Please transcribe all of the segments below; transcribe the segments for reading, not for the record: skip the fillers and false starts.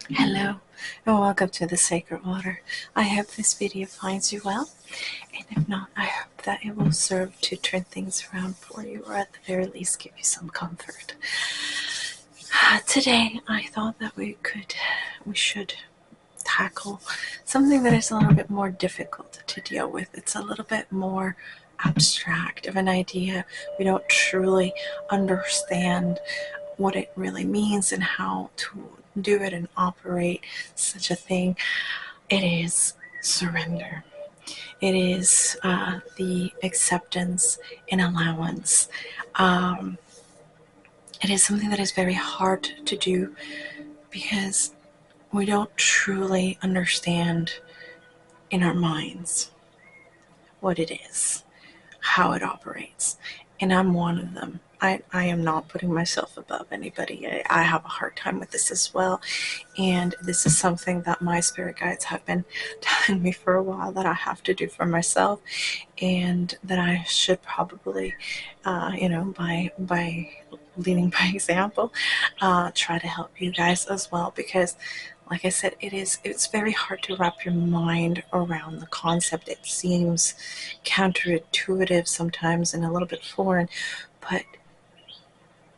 Hello and welcome to the Sacred Water. I hope this video finds you well, and if not, I hope that it will serve to turn things around for you, or at the very least give you some comfort. Today I thought that we should tackle something that is a little bit more difficult to deal with. It's a little bit more abstract of an idea. We don't truly understand what it really means and how to do it and operate such a thing. It is surrender. It is the acceptance and allowance. It is something that is very hard to do because we don't truly understand in our minds what it is, how it operates. And I'm one of them. I am not putting myself above anybody. I have a hard time with this as well. And this is something that my spirit guides have been telling me for a while that I have to do for myself, and that I should probably, by leading by example, try to help you guys as well, because like I said, it's very hard to wrap your mind around the concept. It seems counterintuitive sometimes and a little bit foreign, but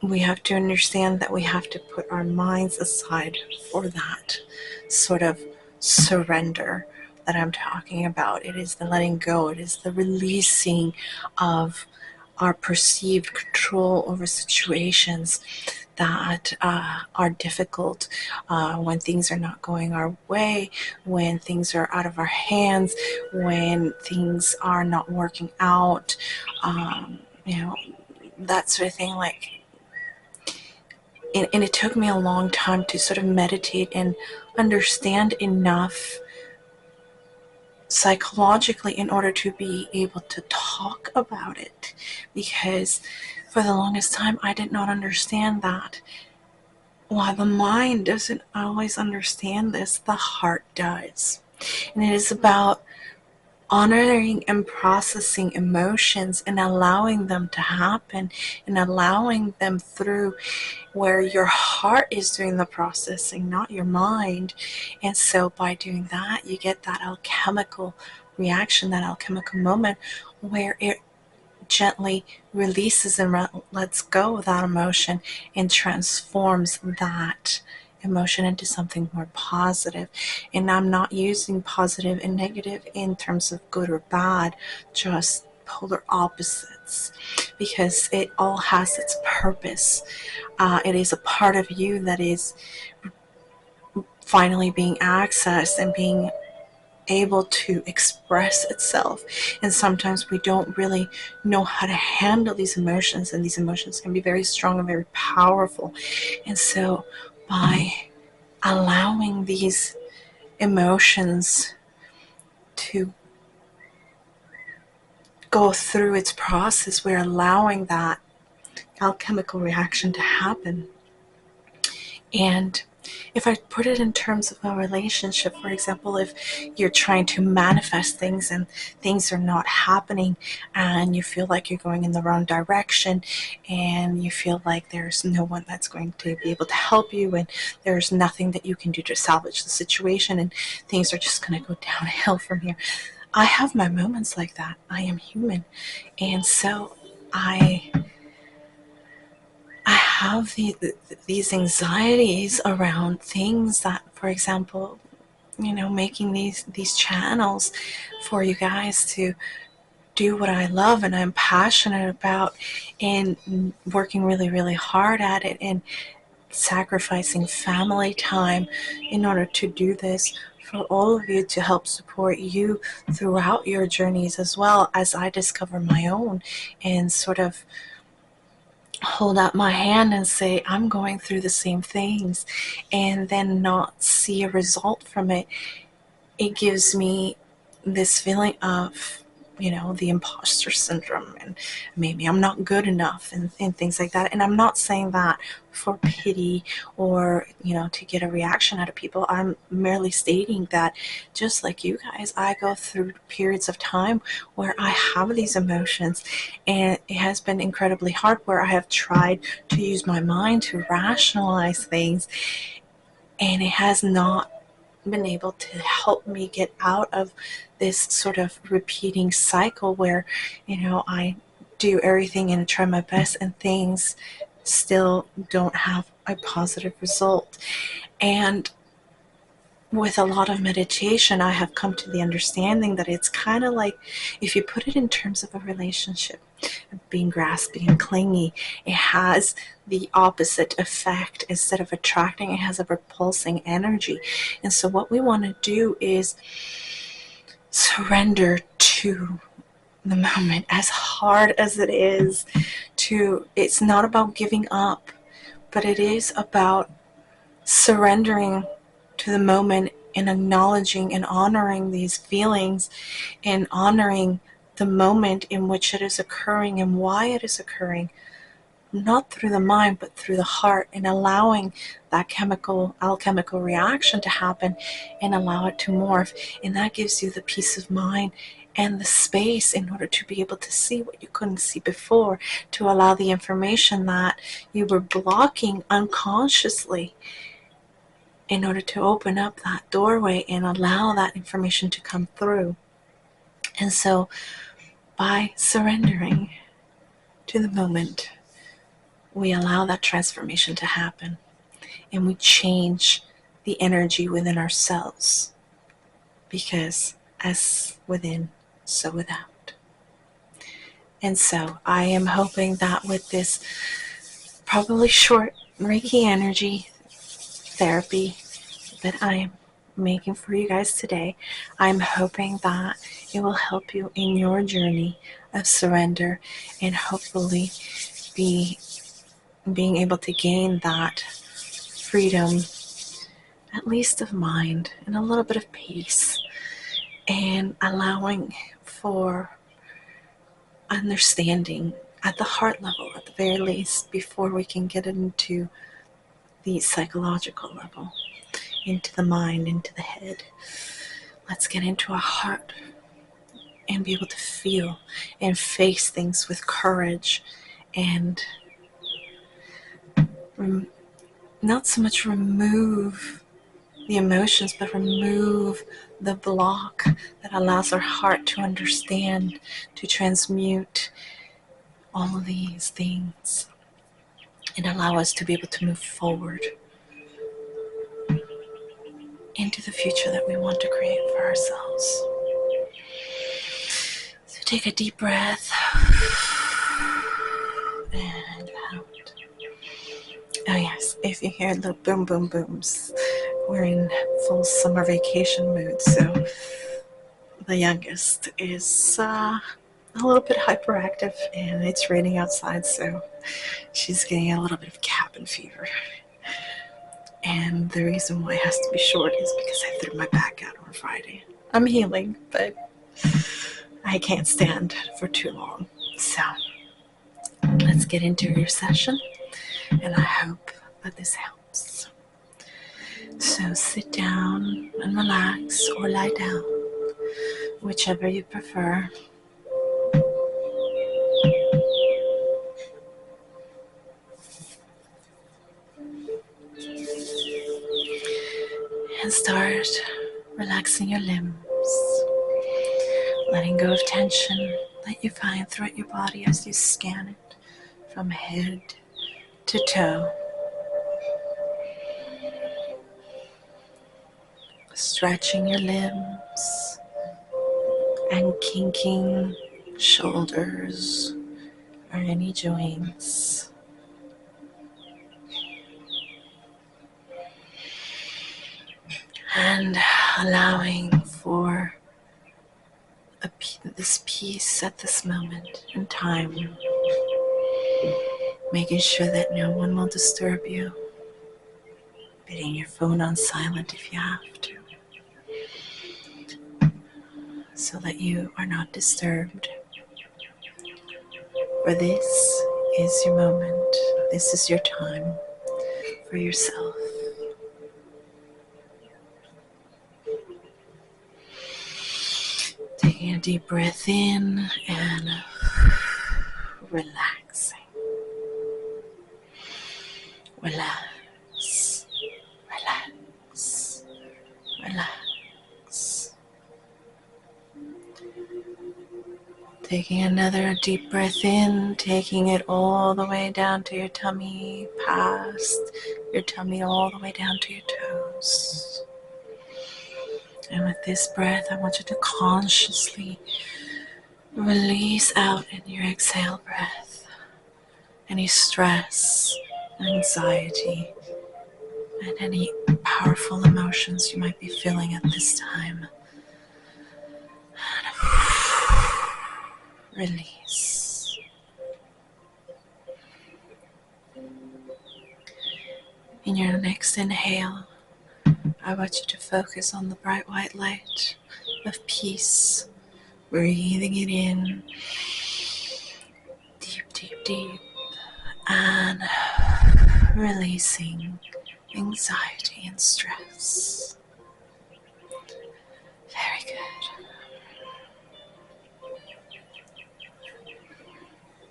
we have to understand that we have to put our minds aside for that sort of surrender that I'm talking about. It is the letting go, it is the releasing of our perceived control over situations that are difficult, when things are not going our way, when things are out of our hands, when things are not working out, that sort of thing. And it took me a long time to sort of meditate and understand enough psychologically in order to be able to talk about it, because for the longest time I did not understand that while the mind doesn't always understand this, the heart does. And it is about honoring and processing emotions and allowing them to happen and allowing them through, where your heart is doing the processing, not your mind. And so by doing that, you get that alchemical reaction, that alchemical moment where it gently releases and lets go of that emotion and transforms that emotion into something more positive. And I'm not using positive and negative in terms of good or bad, just polar opposites, because it all has its purpose. It is a part of you that is finally being accessed and being able to express itself. And sometimes we don't really know how to handle these emotions, and these emotions can be very strong and very powerful. And so by allowing these emotions to go through its process, we're allowing that alchemical reaction to happen. And if I put it in terms of a relationship, for example, if you're trying to manifest things and things are not happening, and you feel like you're going in the wrong direction, and you feel like there's no one that's going to be able to help you, and there's nothing that you can do to salvage the situation, and things are just going to go downhill from here. I have my moments like that. I am human. And so I have these anxieties around things that, for example, making these channels for you guys to do what I love and I'm passionate about, and working really, really hard at it, and sacrificing family time in order to do this for all of you, to help support you throughout your journeys, as well as I discover my own, and sort of hold out my hand and say I'm going through the same things, and then not see a result from it. It gives me this feeling of, the imposter syndrome, and maybe I'm not good enough, and things like that. And I'm not saying that for pity or, to get a reaction out of people. I'm merely stating that, just like you guys, I go through periods of time where I have these emotions, and it has been incredibly hard, where I have tried to use my mind to rationalize things, And it has not been able to help me get out of this sort of repeating cycle where, I do everything and try my best and things still don't have a positive result. And with a lot of meditation, I have come to the understanding that it's kind of like, if you put it in terms of a relationship, being grasping and clingy, it has the opposite effect. Instead of attracting, it has a repulsing energy. And so what we want to do is surrender to the moment, as hard as it is. It's not about giving up, but it is about surrendering to the moment and acknowledging and honoring these feelings and honoring the moment in which it is occurring and why it is occurring, not through the mind but through the heart, and allowing that alchemical reaction to happen and allow it to morph. And that gives you the peace of mind and the space in order to be able to see what you couldn't see before, to allow the information that you were blocking unconsciously, in order to open up that doorway and allow that information to come through. And so by surrendering to the moment, we allow that transformation to happen, and we change the energy within ourselves, because as within, so without. And so I am hoping that with this probably short Reiki energy therapy that I am making for you guys today, I'm hoping that it will help you in your journey of surrender, and hopefully being able to gain that freedom, at least of mind, and a little bit of peace, and allowing for understanding at the heart level, at the very least, before we can get into the psychological level, into the mind, into the head. Let's get into our heart and be able to feel and face things with courage, and not so much remove the emotions, but remove the block that allows our heart to understand, to transmute all of these things, and allow us to be able to move forward into the future that we want to create for ourselves. So take a deep breath and out. Oh yes, if you hear the boom boom booms, we're in full summer vacation mood, so the youngest is a little bit hyperactive, and it's raining outside, so she's getting a little bit of cabin fever. And the reason why it has to be short is because I threw my back out on Friday. I'm healing, but I can't stand for too long. So let's get into your session, and I hope that this helps. So sit down and relax, or lie down, whichever you prefer. And start relaxing your limbs, letting go of tension that you find throughout your body as you scan it from head to toe. Stretching your limbs and kinking shoulders or any joints. And allowing for this peace at this moment in time. Making sure that no one will disturb you. Putting your phone on silent if you have to, so that you are not disturbed. For this is your moment. This is your time for yourself. Taking a deep breath in and relaxing. Relax. Relax. Taking another deep breath in, taking it all the way down to your tummy, past your tummy, all the way down to your toes. And with this breath, I want you to consciously release out in your exhale breath any stress, anxiety, and any powerful emotions you might be feeling at this time. Release. In your next inhale, I want you to focus on the bright white light of peace, breathing it in deep, deep, deep, and releasing anxiety and stress. Very good.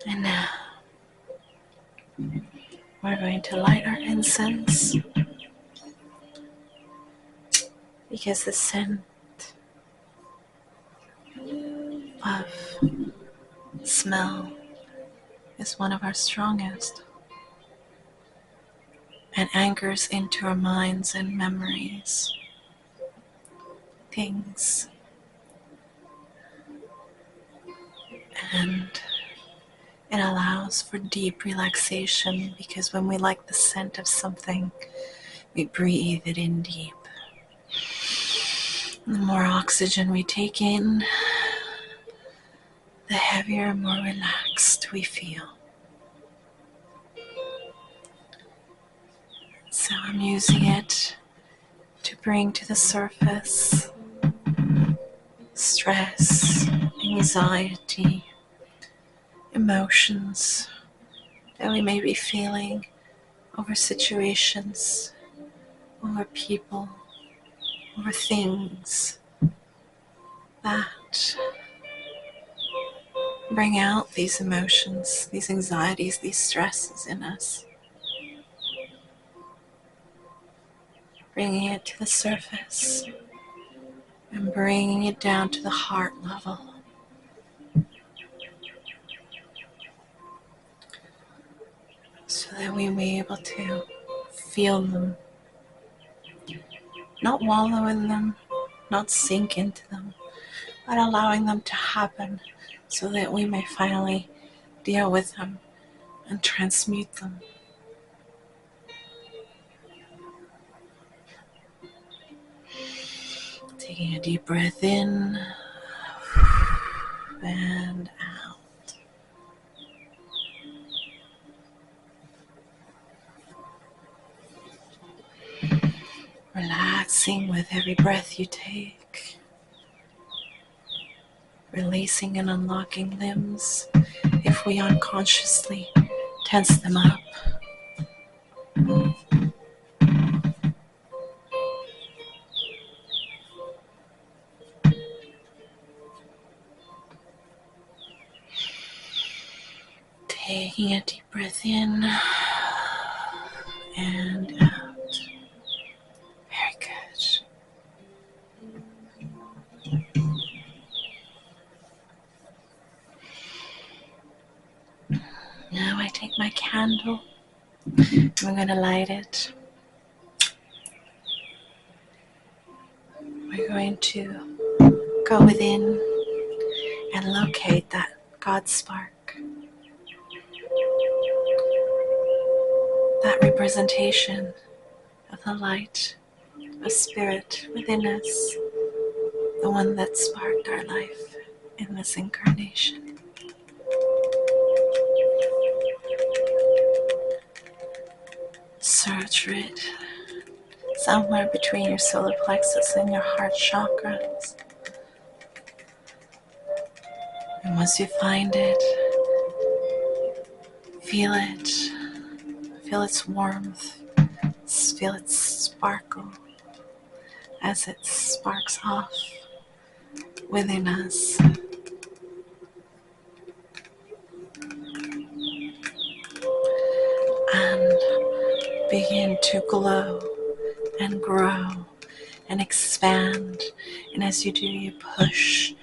And now we're going to light our incense, because the scent of smell is one of our strongest and anchors into our minds and memories things, and it allows for deep relaxation, because when we like the scent of something, we breathe it in deep. And the more oxygen we take in, the heavier, more relaxed we feel. So I'm using it to bring to the surface stress, anxiety, emotions that we may be feeling over situations, over people, over things that bring out these emotions, these anxieties, these stresses in us. Bringing it to the surface and bringing it down to the heart level. So that we may be able to feel them, not wallow in them, not sink into them, but allowing them to happen so that we may finally deal with them and transmute them. Taking a deep breath in and out. Relaxing with every breath you take. Releasing and unlocking limbs if we unconsciously tense them up. Taking a deep breath in and out. Very good. Now I take my candle. I'm going to light it. We're going to go within and locate that God spark. That representation of the light, a spirit within us, the one that sparked our life in this incarnation. Search for it somewhere between your solar plexus and your heart chakras. And once you find it, feel it. Feel its warmth. Feel its sparkle as it sparks off within us. And begin to glow and grow and expand. And as you do, you push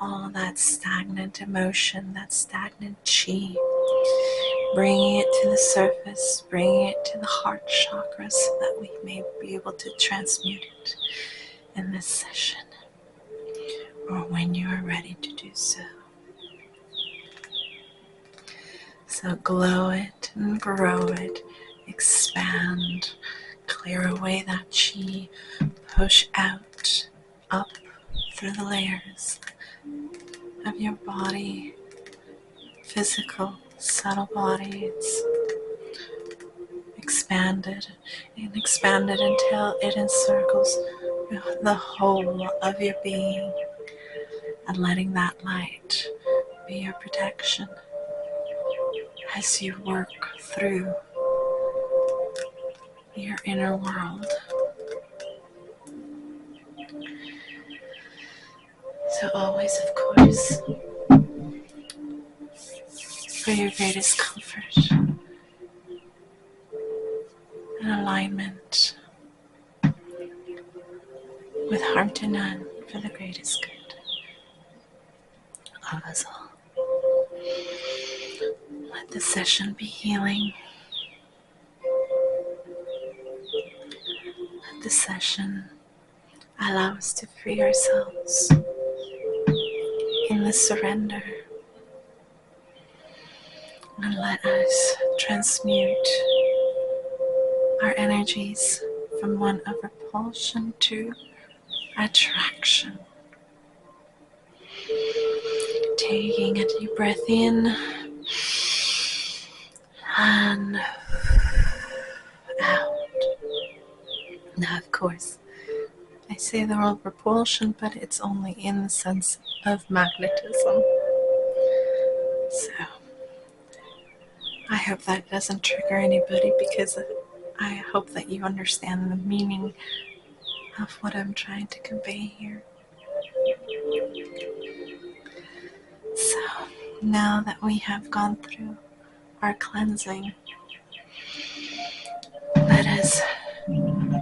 all that stagnant emotion, that stagnant chi, bringing it to the surface, bringing it to the heart chakra so that we may be able to transmute it in this session, or when you are ready to do so. So glow it and grow it, expand, clear away that chi, push out, up through the layers of your body, physical, subtle body. It's expanded and expanded until it encircles the whole of your being, and letting that light be your protection as you work through your inner world. So always, of course, for your greatest comfort and alignment with harm to none, for the greatest good of us all. Let the session be healing. Let the session allow us to free ourselves in the surrender, and let us transmute our energies from one of repulsion to attraction. Taking a deep breath in and out. Now, of course, I say the word repulsion, but it's only in the sense of magnetism. So, I hope that doesn't trigger anybody, because I hope that you understand the meaning of what I'm trying to convey here. So, now that we have gone through our cleansing, let us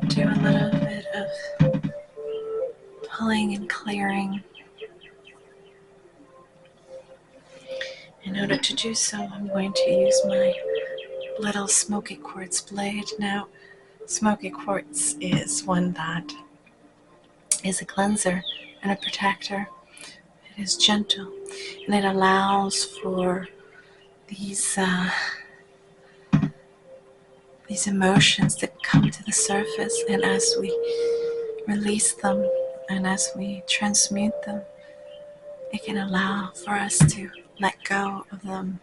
do a little bit of pulling and clearing. In order to do so, I'm going to use my little smoky quartz blade. Now, smoky quartz is one that is a cleanser and a protector. It is gentle, and it allows for these emotions that come to the surface, and as we release them and as we transmute them, it can allow for us to let go of them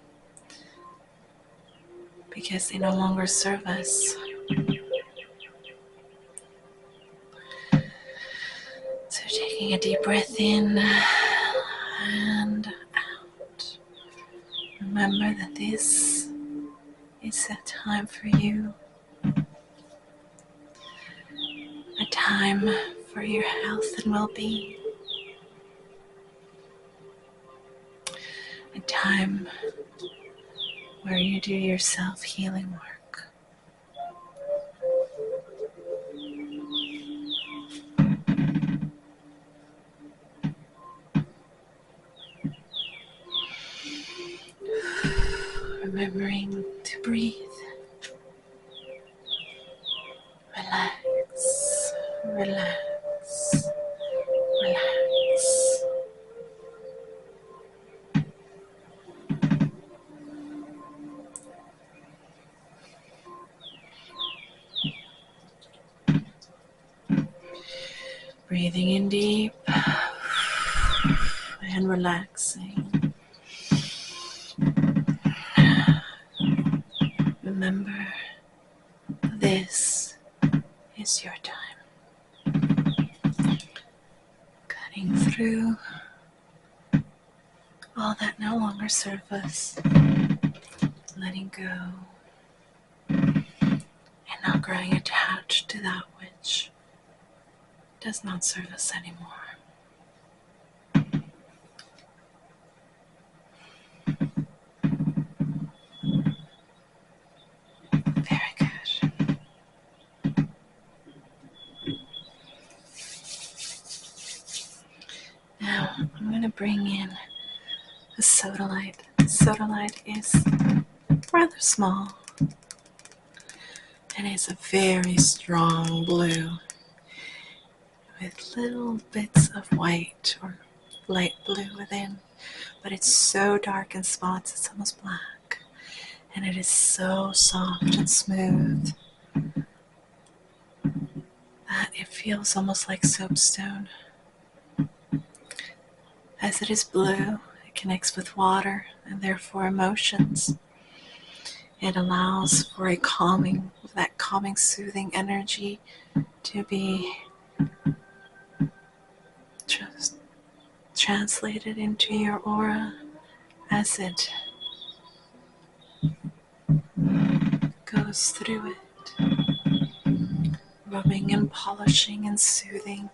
because they no longer serve us. So taking a deep breath in and out. Remember that this is a time for you, a time for your health and well-being, a time where you do your self-healing work. Remembering to breathe, relax, relax, relax. Breathing in deep and relaxing. Remember, this is your time. Cutting through all that no longer serves us. Letting go and not growing attached to that which does not serve us anymore. Very good. Now I'm going to bring in a sodalite. Sodalite is rather small and it's a very strong blue with little bits of white or light blue within, but it's so dark in spots it's almost black, and it is so soft and smooth that it feels almost like soapstone. As it is blue, it connects with water and therefore emotions. It allows for that calming, soothing energy to be just translated into your aura as it goes through it, rubbing and polishing and soothing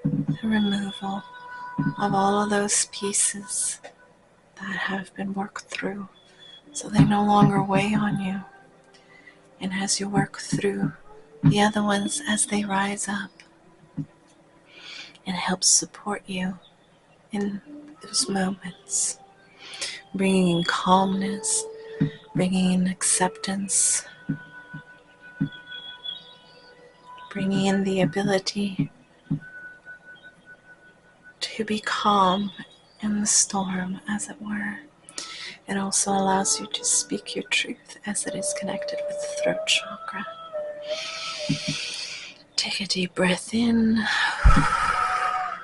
the removal of all of those pieces that have been worked through so they no longer weigh on you. And as you work through the other ones as they rise up, it helps support you in those moments, bringing in calmness, bringing in acceptance, bringing in the ability to be calm in the storm, as it were. It also allows you to speak your truth as it is connected with the throat chakra. Take a deep breath in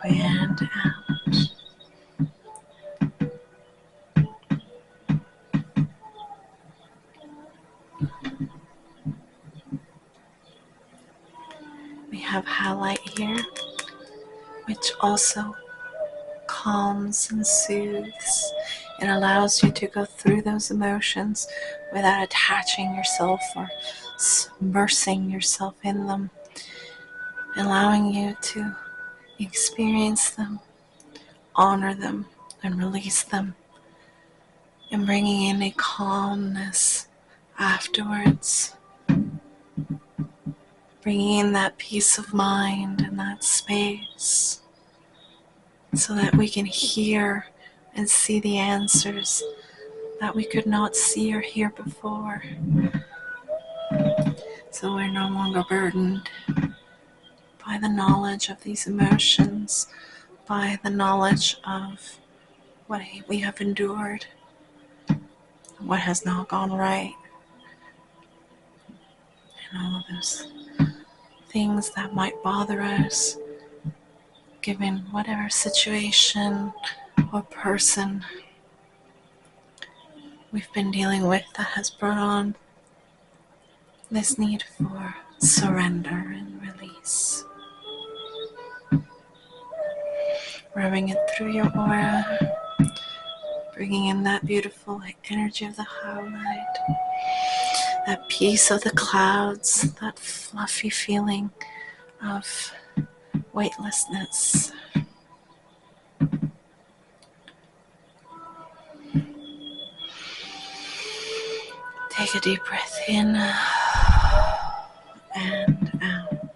and out. We have highlight here, which also calms and soothes. It allows you to go through those emotions without attaching yourself or submersing yourself in them, allowing you to experience them, honor them, and release them, and bringing in a calmness afterwards, bringing in that peace of mind and that space so that we can hear and see the answers that we could not see or hear before. So we're no longer burdened by the knowledge of these emotions, by the knowledge of what we have endured, what has not gone right, and all of those things that might bother us, given whatever situation or person we've been dealing with that has brought on this need for surrender and release. Rubbing it through your aura, bringing in that beautiful energy of the highlight, that peace of the clouds, that fluffy feeling of weightlessness. Take a deep breath in and out.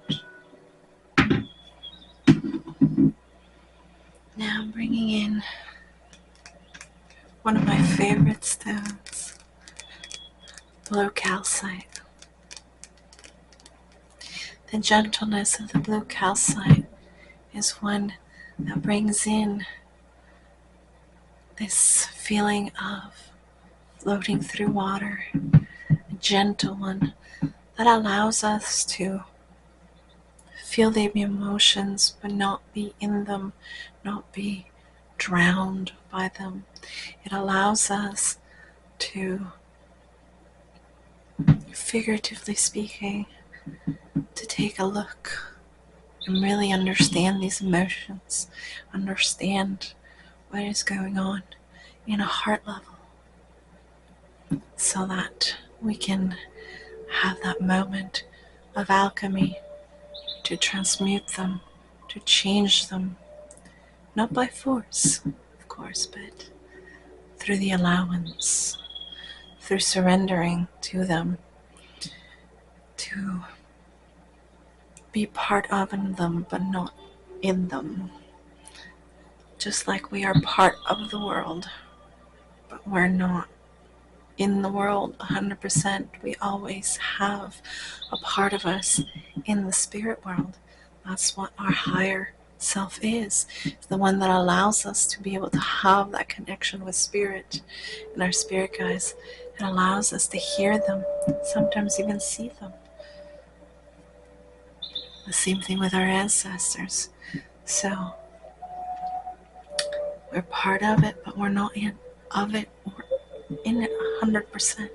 Now bringing in one of my favorite stones, blue calcite. The gentleness of the blue calcite is one that brings in this feeling of floating through water, a gentle one that allows us to feel the emotions but not be in them, not be drowned by them. It allows us to, figuratively speaking, to take a look and really understand these emotions, understand what is going on in a heart level, so that we can have that moment of alchemy to transmute them, to change them, not by force, of course, but through the allowance, through surrendering to them, to be part of them but not in them, Just like we are part of the world, but we're not in the world 100%. We always have a part of us in the spirit world. That's what our higher self is. It's the one that allows us to be able to have that connection with spirit and our spirit guides. It allows us to hear them, sometimes even see them. The same thing with our ancestors. So we're part of it, but we're not of it or in it 100%.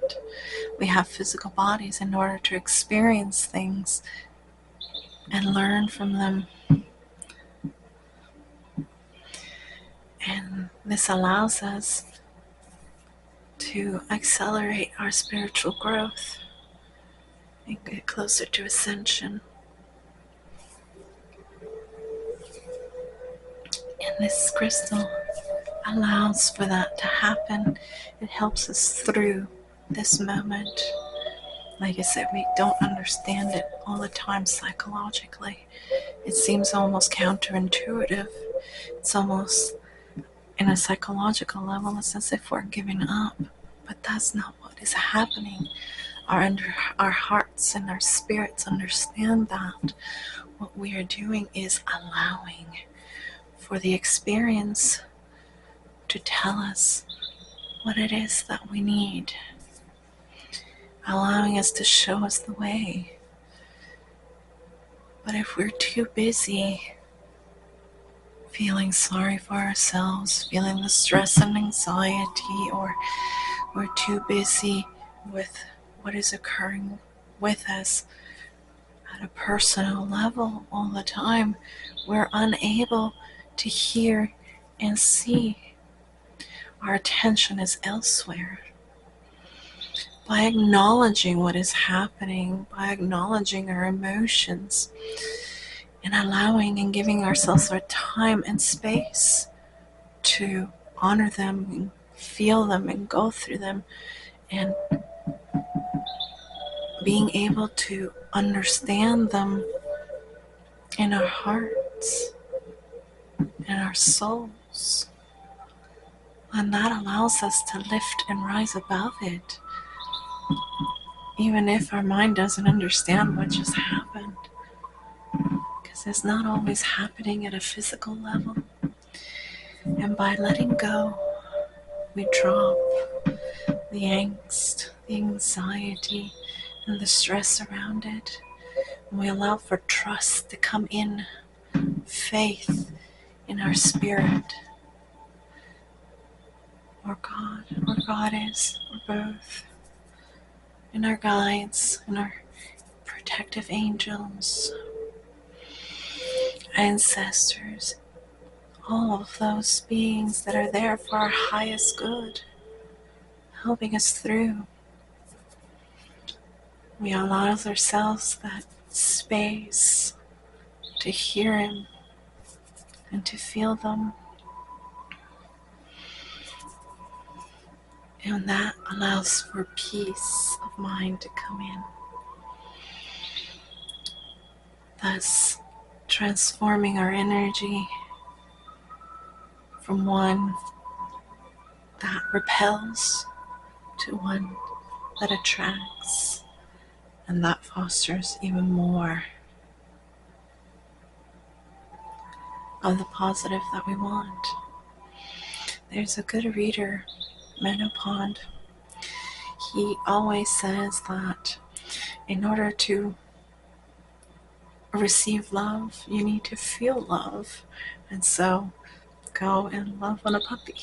We have physical bodies in order to experience things and learn from them. And this allows us to accelerate our spiritual growth and get closer to ascension. And this crystal allows for that to happen. It helps us through this moment. Like I said, we don't understand it all the time psychologically. It seems almost counterintuitive. It's almost, in a psychological level, it's as if we're giving up. But that's not what is happening. Our hearts and our spirits understand that. What we are doing is allowing for the experience to tell us what it is that we need. Allowing us to show us the way. But if we're too busy feeling sorry for ourselves, feeling the stress and anxiety, or we're too busy with what is occurring with us at a personal level all the time, we're unable to hear and see. Our attention is elsewhere. By acknowledging what is happening, by acknowledging our emotions, and allowing and giving ourselves our time and space to honor them and feel them and go through them, and being able to understand them in our hearts and our souls. And that allows us to lift and rise above it, even if our mind doesn't understand what just happened, because it's not always happening at a physical level. And by letting go, we drop the angst, the anxiety, and the stress around it. And we allow for trust to come in, faith in our spirit, or God, or Goddess, or both, in our guides, in our protective angels, ancestors, all of those beings that are there for our highest good, helping us through. We allow ourselves that space to hear Him and to feel them. And that allows for peace of mind to come in, thus transforming our energy from one that repels to one that attracts, and that fosters even more of the positive that we want. There's a good reader, Menopond. He always says that in order to receive love, you need to feel love. And so go and love on a puppy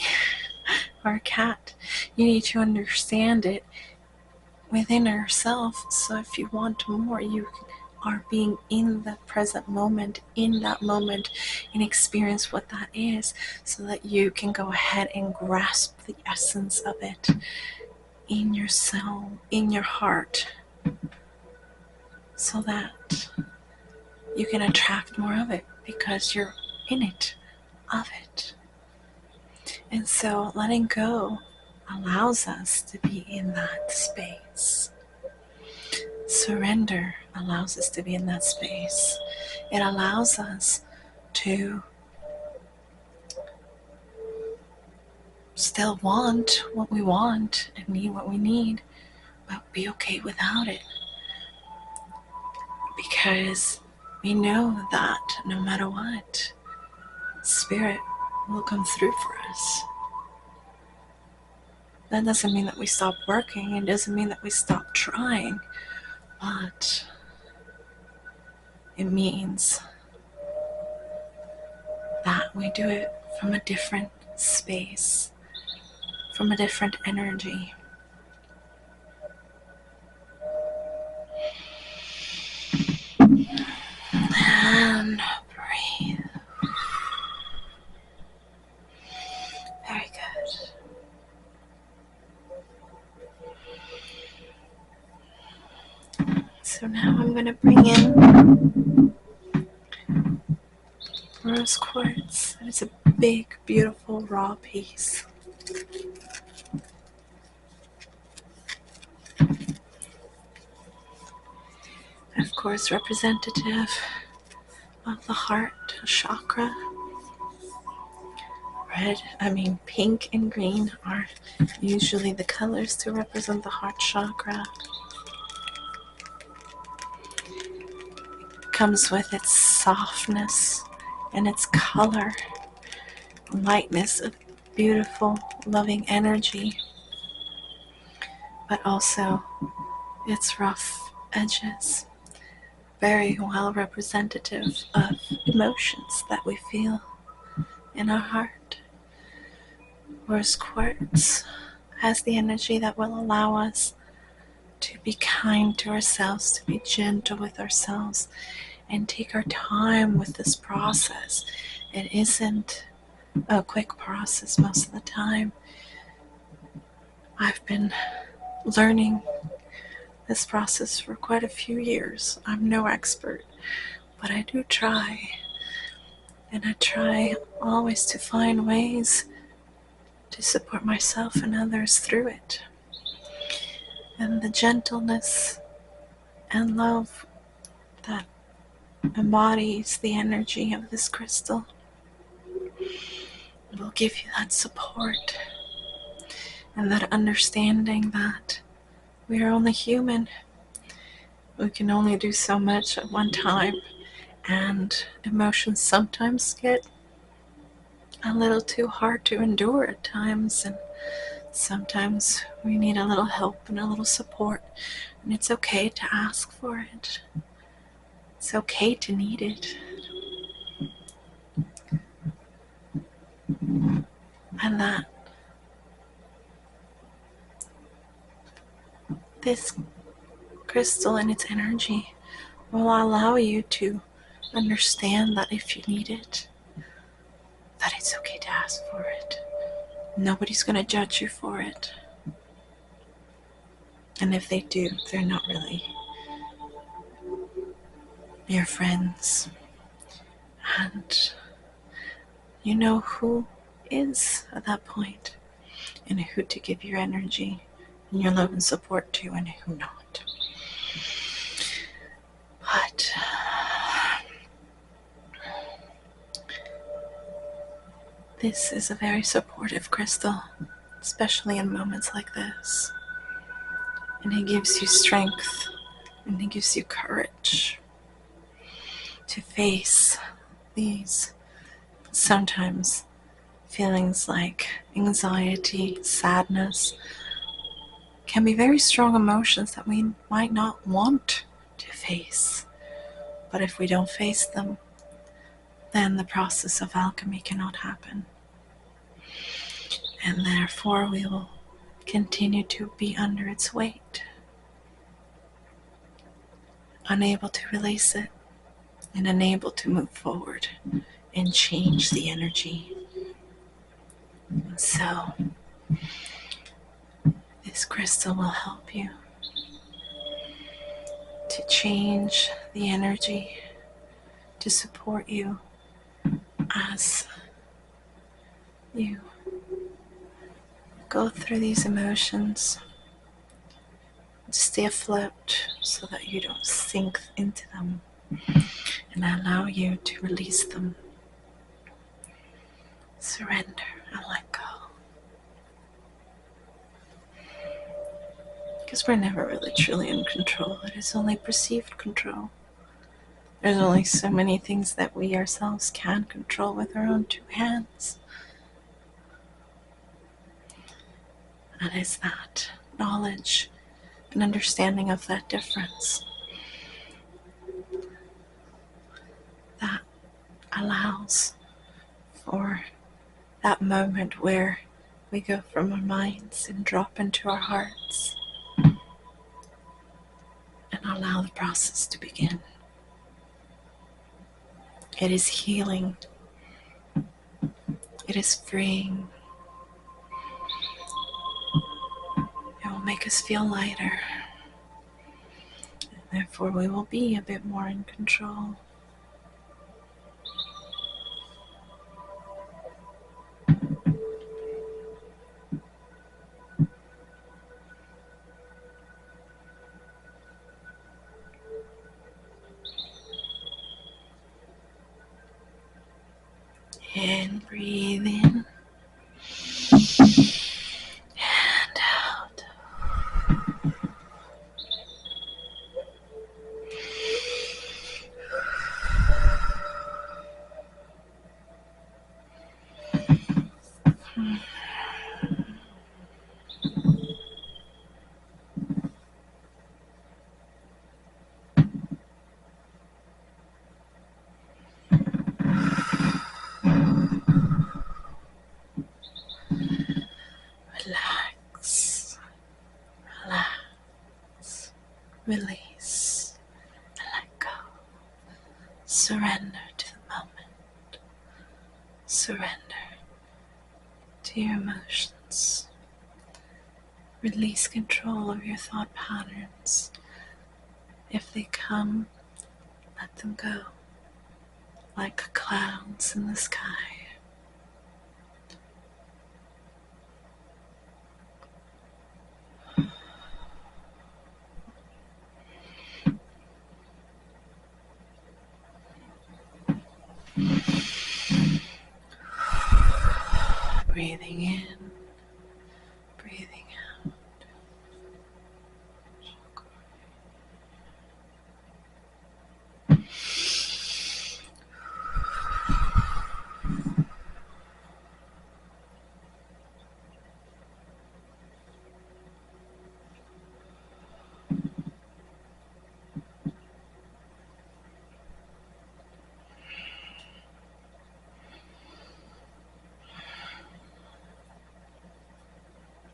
or a cat. You need to understand it within yourself. So if you want more, you are being in the present moment, in that moment, and experience what that is, so that you can go ahead and grasp the essence of it in your soul, in your heart, so that you can attract more of it because you're in it, of it. And so letting go allows us to be in that space. Surrender allows us to be in that space. It allows us to still want what we want and need what we need, but be okay without it. Because we know that no matter what, Spirit will come through for us. That doesn't mean that we stop working. It doesn't mean that we stop trying. But it means that we do it from a different space, from a different energy. And breathe. Very good. So now I'm going to bring in rose quartz. It's a big, beautiful, raw piece. Of course, representative of the heart chakra. Pink and green are usually the colors to represent the heart chakra. It comes with its softness and its color, lightness of beautiful, loving energy, but also its rough edges, very well representative of emotions that we feel in our heart. Rose quartz has the energy that will allow us to be kind to ourselves, to be gentle with ourselves, and take our time with this process. It isn't a quick process most of the time. I've been learning this process for quite a few years. I'm no expert, but I do try. And I try always to find ways to support myself and others through it. And the gentleness and love that embodies the energy of this crystal will give you that support and that understanding that we are only human. We can only do so much at one time, and emotions sometimes get a little too hard to endure at times, and sometimes we need a little help and a little support, and it's okay to ask for it. It's okay to need it. And that this crystal and its energy will allow you to understand that if you need it, that it's okay to ask for it. Nobody's going to judge you for it. And if they do, they're not really your friends. And you know who is at that point, and who to give your energy and your love and support to, and who not. But this is a very supportive crystal, especially in moments like this. And it gives you strength, and it gives you courage to face these sometimes feelings like anxiety, sadness, can be very strong emotions that we might not want to face. But if we don't face them, then the process of alchemy cannot happen. And therefore we will continue to be under its weight, unable to release it, and unable to move forward and change the energy. And so this crystal will help you to change the energy, to support you as you go through these emotions, to stay afloat so that you don't sink into them, and allow you to release them, surrender, and let go. Because we're never really truly in control. It is only perceived control. There's only so many things that we ourselves can control with our own two hands. And it's that knowledge and understanding of that difference that allows for that moment where we go from our minds and drop into our hearts and allow the process to begin. It is healing. It is freeing. It will make us feel lighter. And therefore, we will be a bit more in control. And breathe in and out. Relax, relax, release, and let go. Surrender to the moment. Surrender to your emotions. Release control of your thought patterns. If they come, let them go, like clouds in the sky. Breathing in, breathing out.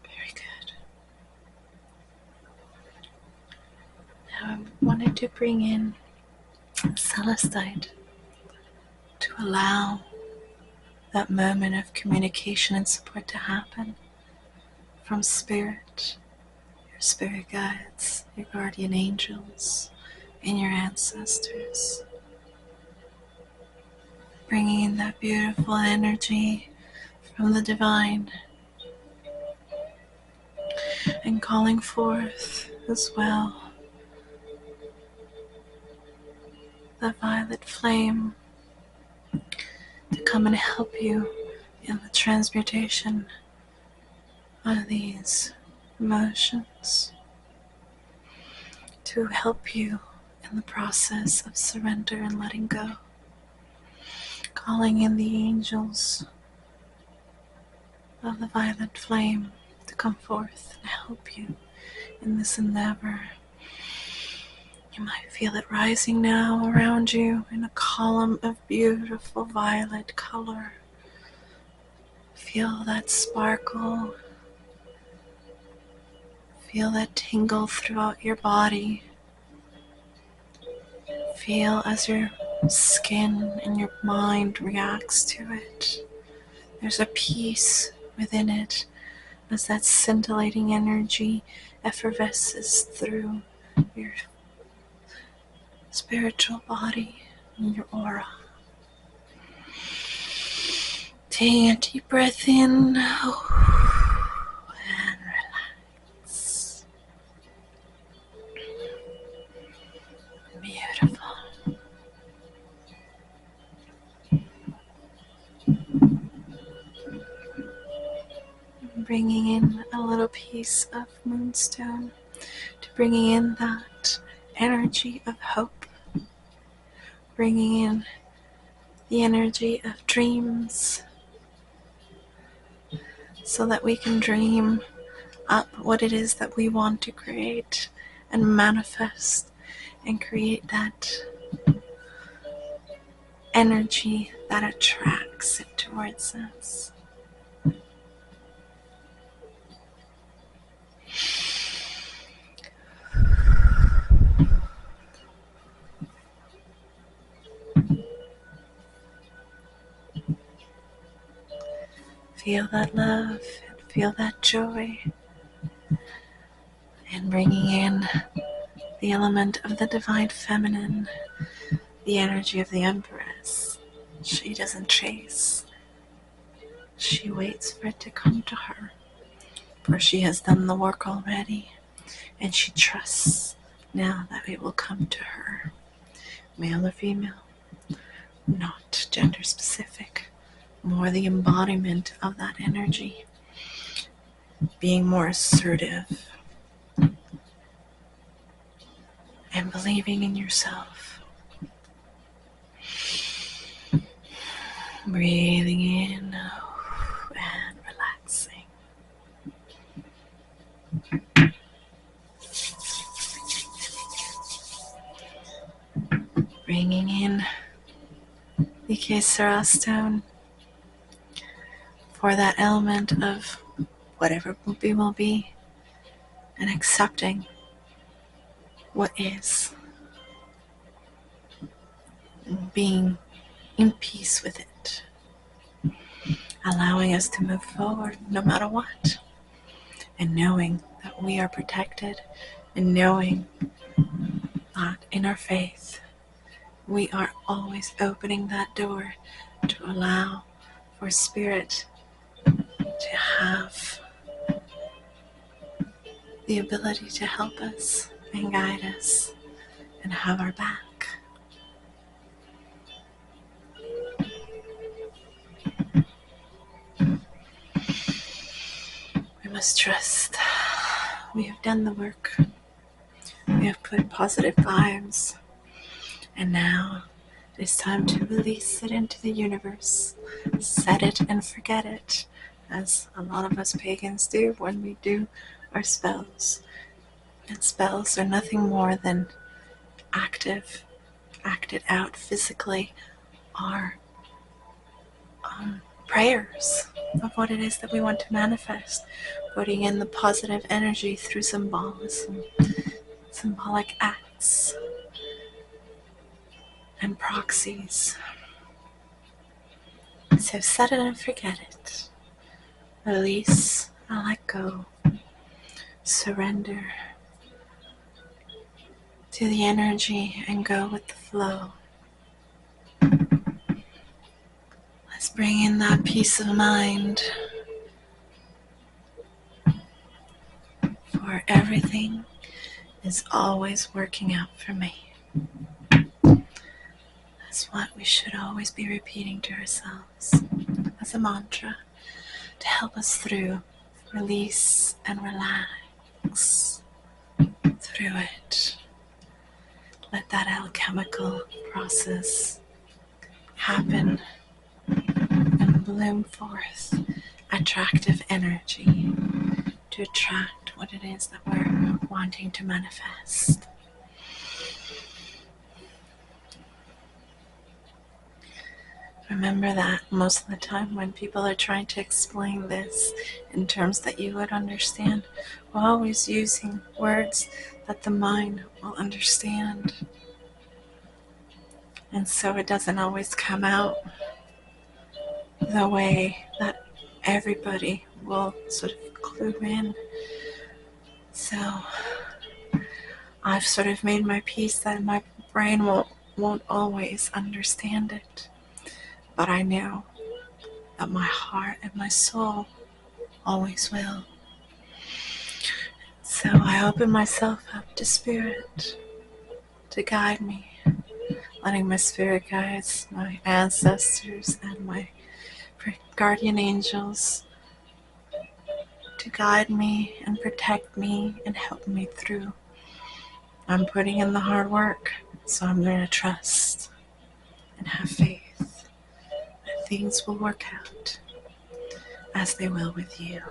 Very good. Now I wanted to bring in Celestite to allow that moment of communication and support to happen from spirit, your spirit guides, your guardian angels, and your ancestors. Bringing in that beautiful energy from the divine and calling forth as well the violet flame to come and help you in the transmutation of these emotions, to help you in the process of surrender and letting go. Calling in the angels of the violet flame to come forth and help you in this endeavor. You might feel it rising now around you in a column of beautiful violet color. Feel that sparkle. Feel that tingle throughout your body. Feel as your skin and your mind reacts to it. There's a peace within it as that scintillating energy effervesces through your spiritual body and your aura. Taking a deep breath in and relax. Beautiful. Bringing in a little piece of moonstone to bringing in that energy of hope, bringing in the energy of dreams, so that we can dream up what it is that we want to create and manifest and create that energy that attracts it towards us. Feel that love and feel that joy, and bringing in the element of the divine feminine, the energy of the Empress. She doesn't chase. She waits for it to come to her, for she has done the work already, and she trusts now that it will come to her, male or female, not gender specific, more the embodiment of that energy, being more assertive and believing in yourself. Breathing in and relaxing. Bringing in the Kesara stone for that element of whatever will be, and accepting what is, and being in peace with it, allowing us to move forward no matter what, and knowing that we are protected, and knowing that in our faith we are always opening that door to allow for spirit to have the ability to help us and guide us and have our back. We must trust. We have done the work. We have put positive vibes, and now it's time to release it into the universe. Set it and forget it, as a lot of us pagans do when we do our spells. And spells are nothing more than acted out physically, are prayers of what it is that we want to manifest, putting in the positive energy through symbolism, symbolic acts, and proxies. So set it and forget it. Release and let go. Surrender to the energy and go with the flow. Let's bring in that peace of mind, for everything is always working out for me. That's what we should always be repeating to ourselves as a mantra to help us through. Release and relax through it. Let that alchemical process happen and bloom forth attractive energy to attract what it is that we're wanting to manifest. Remember that most of the time when people are trying to explain this in terms that you would understand, we're always using words that the mind will understand. And so it doesn't always come out the way that everybody will sort of clue in. So I've sort of made my peace that my brain won't always understand it. But I know that my heart and my soul always will. So I open myself up to spirit to guide me, letting my spirit guides, my ancestors, and my guardian angels to guide me and protect me and help me through. I'm putting in the hard work, so I'm going to trust and have faith that things will work out as they will with you.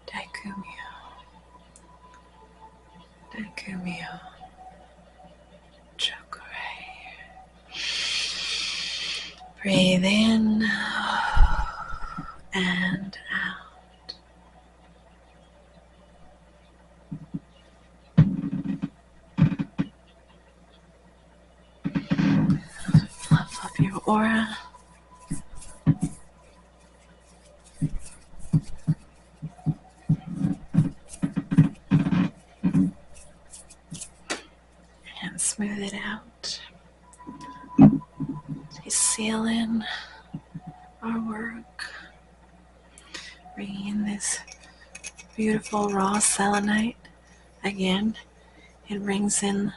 Daikumyo, Daikumyo, Chokure. Breathe in and out. Fluff up your aura. And smooth it out. To seal in our work. Bringing in this beautiful raw selenite. Again, it brings in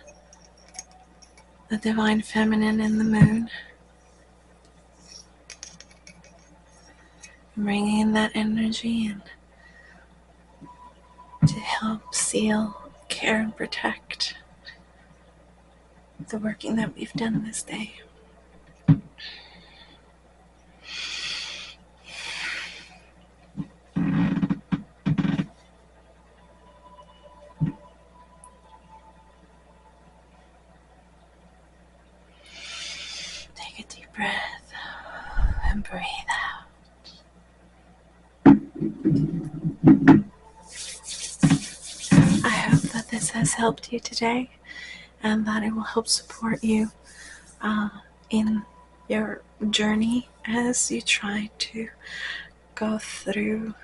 the divine feminine and the moon. Bringing in that energy and to help seal, care, and protect the working that we've done this day. Take a deep breath and breathe out. I hope that this has helped you today and that it will help support you in your journey as you try to go through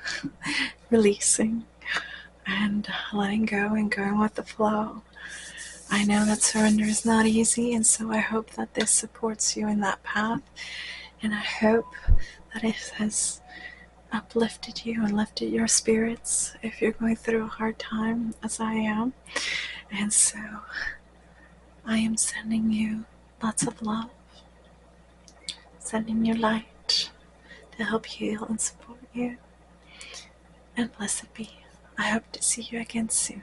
releasing and letting go and going with the flow. I know that surrender is not easy, and so I hope that this supports you in that path, and I hope that it has uplifted you and lifted your spirits if you're going through a hard time as I am. And so I am sending you lots of love, sending you light to help heal and support you. And blessed be. I hope to see you again soon.